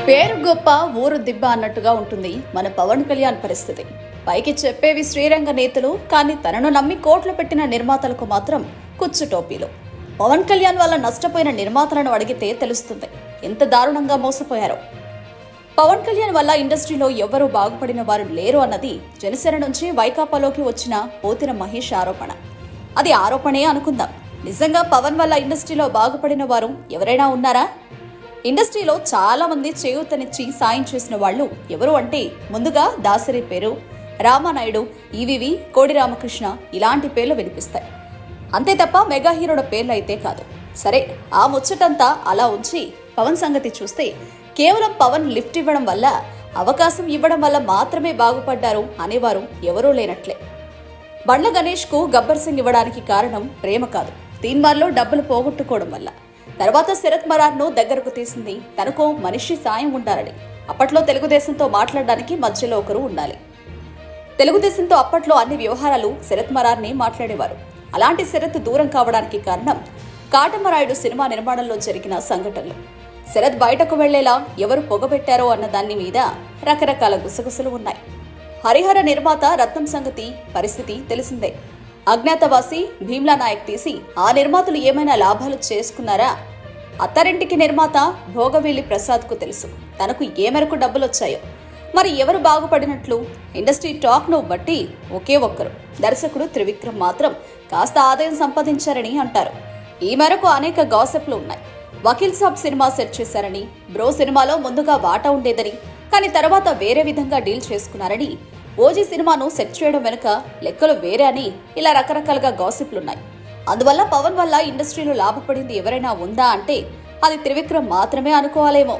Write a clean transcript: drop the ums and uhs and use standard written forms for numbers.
పేరు గొప్ప ఊరు దిబ్బ అన్నట్టుగా ఉంటుంది మన పవన్ కళ్యాణ్ పరిస్థితి. పైకి చెప్పేవి శ్రీరంగ నేతలు, కానీ తనను నమ్మి కోట్లు పెట్టిన నిర్మాతలకు మాత్రం కుచ్చు టోపీలు. పవన్ కళ్యాణ్ వల్ల నష్టపోయిన నిర్మాతలను అడిగితే తెలుస్తుంది ఎంత దారుణంగా మోసపోయారో. పవన్ కళ్యాణ్ వల్ల ఇండస్ట్రీలో ఎవ్వరూ బాగుపడిన వారు లేరు అన్నది జనసేన నుంచి వైకాపాలోకి వచ్చిన పోతిన మహేష్ ఆరోపణ. అది ఆరోపణే అనుకుందాం. నిజంగా పవన్ వల్ల ఇండస్ట్రీలో బాగుపడిన వారు ఎవరైనా ఉన్నారా? ఇండస్ట్రీలో చాలా మంది చేయూతనిచ్చి సాయం చేసిన వాళ్ళు ఎవరు అంటే ముందుగా దాసరి పేరు, రామానాయుడు, ఈవివి, కోడి రామకృష్ణ ఇలాంటి పేర్లు వినిపిస్తాయి. అంతే తప్ప మెగా హీరోల పేర్లు అయితే కాదు. సరే, ఆ ముచ్చటంతా అలా ఉంచి పవన్ సంగతి చూస్తే కేవలం పవన్ లిఫ్ట్ ఇవ్వడం వల్ల, అవకాశం ఇవ్వడం వల్ల మాత్రమే బాగుపడ్డారు అనేవారు ఎవరూ లేనట్లే. బండ్ల గణేష్కు గబ్బర్ సింగ్ ఇవ్వడానికి కారణం ప్రేమ కాదు, తీన్మార్లో డబ్బులు పోగొట్టుకోవడం వల్ల. తర్వాత శరత్ మరార్ను దగ్గరకు తీసింది తనకో మనిషి సాయం ఉండాలని. అప్పట్లో తెలుగుదేశంతో మాట్లాడడానికి మధ్యలో ఒకరు ఉండాలి. తెలుగుదేశంతో అప్పట్లో అన్ని వ్యవహారాలు శరత్ మరార్ని మాట్లాడేవారు. అలాంటి శరత్ దూరం కావడానికి కారణం కాటమరాయుడు సినిమా నిర్మాణంలో జరిగిన సంఘటనలు. శరత్ బయటకు వెళ్లేలా ఎవరు పొగబెట్టారో అన్న దాని మీద రకరకాల గుసగుసలు ఉన్నాయి. హరిహర నిర్మాత రత్నం సంగతి పరిస్థితి తెలిసిందే. అజ్ఞాతవాసి, భీమ్లా నాయక్ తీసి ఆ నిర్మాతలు ఏమైనా లాభాలు చేసుకున్నారా? అత్తారింటికి నిర్మాత భోగవెల్లి ప్రసాద్కు తెలుసు తనకు ఏ మేరకు డబ్బులొచ్చాయో. మరి ఎవరు బాగుపడినట్లు? ఇండస్ట్రీ టాక్ను బట్టి ఒకే ఒక్కరు, దర్శకుడు త్రివిక్రమ్ మాత్రం కాస్త ఆదాయం సంపాదించారని అంటారు. ఈ మేరకు అనేక గాసిప్లు ఉన్నాయి. వకీల్ సాబ్ సినిమా సెట్ చేశారని, బ్రో సినిమాలో ముందుగా వాటా ఉండేదని, కానీ తర్వాత వేరే విధంగా డీల్ చేసుకున్నారని, ఓజీ సినిమాను సెట్ చేయడం వెనుక లెక్కలు వేరే అని ఇలా రకరకాలుగా గాసిప్లున్నాయి. అందువల్ల పవన్ వల్ల ఇండస్ట్రీలో లాభపడింది ఎవరైనా ఉందా అంటే అది త్రివిక్రమ్ మాత్రమే అనుకోవాలేమో.